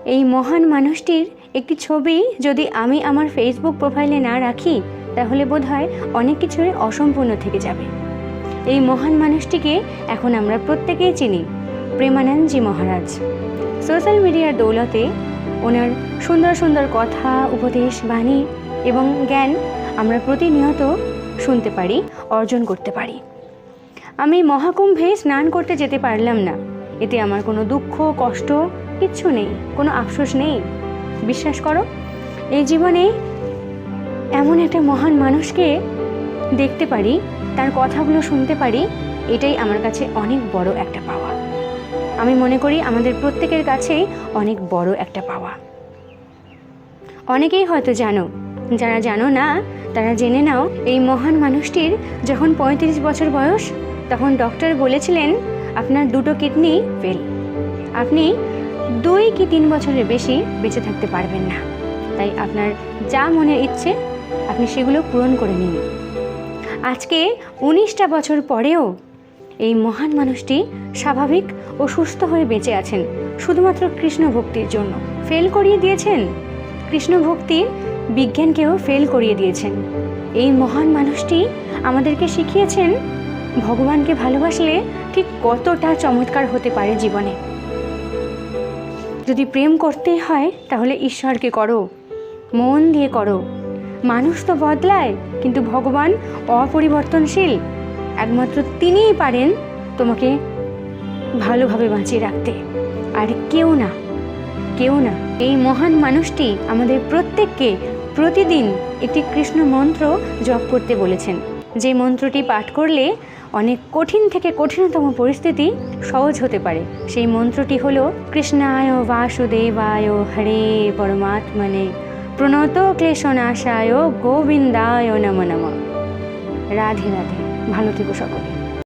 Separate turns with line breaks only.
এই মহান মানুষটির একটি ছবি যদি আমি আমার ফেসবুক প্রোফাইলে না রাখি তাহলে বোধহয় অনেক কিছুই অসম্পূর্ণ থেকে যাবে। এই মহান মানুষটিকে এখন আমরা প্রত্যেকেই চিনি, প্রেমানন্দজি মহারাজ। সোশ্যাল মিডিয়ার দৌলতে ওনার সুন্দর সুন্দর কথা, উপদেশ, বাণী এবং জ্ঞান আমরা প্রতিনিয়ত শুনতে পারি, অর্জন করতে পারি। আমি মহাকুম্ভে স্নান করতে যেতে পারলাম না, এতে আমার কোনো দুঃখ, কষ্ট কিচ্ছু নেই, কোনো আফসোস নেই। বিশ্বাস করো, এই জীবনে এমন একটা মহান মানুষকে দেখতে পারি, তার কথাগুলো শুনতে পারি, এটাই আমার কাছে অনেক বড় একটা পাওয়া। আমি মনে করি আমাদের প্রত্যেকের কাছেই অনেক বড় একটা পাওয়া। অনেকেই হয়তো জানো, যারা জানো না তারা জেনে নাও, এই মহান মানুষটির যখন 35 বছর বয়স তখন ডক্টর বলেছিলেন আপনার 2টো কিডনি ফেল, আপনি 2 কি 3 বছরের বেশি বেঁচে থাকতে পারবেন না। তাই আপনার যা মনের ইচ্ছে আপনি সেগুলো পূরণ করে নিন। আজকে 19টা বছর পরেও এই মহান মানুষটি স্বাভাবিক ও সুস্থ হয়ে বেঁচে আছেন শুধুমাত্র কৃষ্ণ ভক্তির জন্য। ফেল করিয়ে দিয়েছেন কৃষ্ণ ভক্তির বিজ্ঞানকেও ফেল করিয়ে দিয়েছেন। এই মহান মানুষটি আমাদেরকে শিখিয়েছেন ভগবানকে ভালোবাসলে ঠিক কতটা চমৎকার হতে পারে জীবনে। যদি প্রেম করতেই হয় তাহলে ঈশ্বরকে করো, মন দিয়ে করো। মানুষ তো বদলায় কিন্তু ভগবান অপরিবর্তনশীল, একমাত্র তিনিই পারেন তোমাকে ভালোভাবে বাঁচিয়ে রাখতে, আর কেউ না, কেউ না। এই মহান মানুষটি আমাদের প্রত্যেককে প্রতিদিন একটি কৃষ্ণ মন্ত্র জপ করতে বলেছেন, যে মন্ত্রটি পাঠ করলে অনেক কঠিন থেকে কঠিনতম পরিস্থিতি সহজ হতে পারে। সেই মন্ত্রটি হলো কৃষ্ণায় বাসুদেবায় হরে পরমাত্মনে প্রণত ক্লেশনাশায় গোবিন্দায় নমঃ নমঃ। রাধে রাধে, ভালো থেকো সকলে।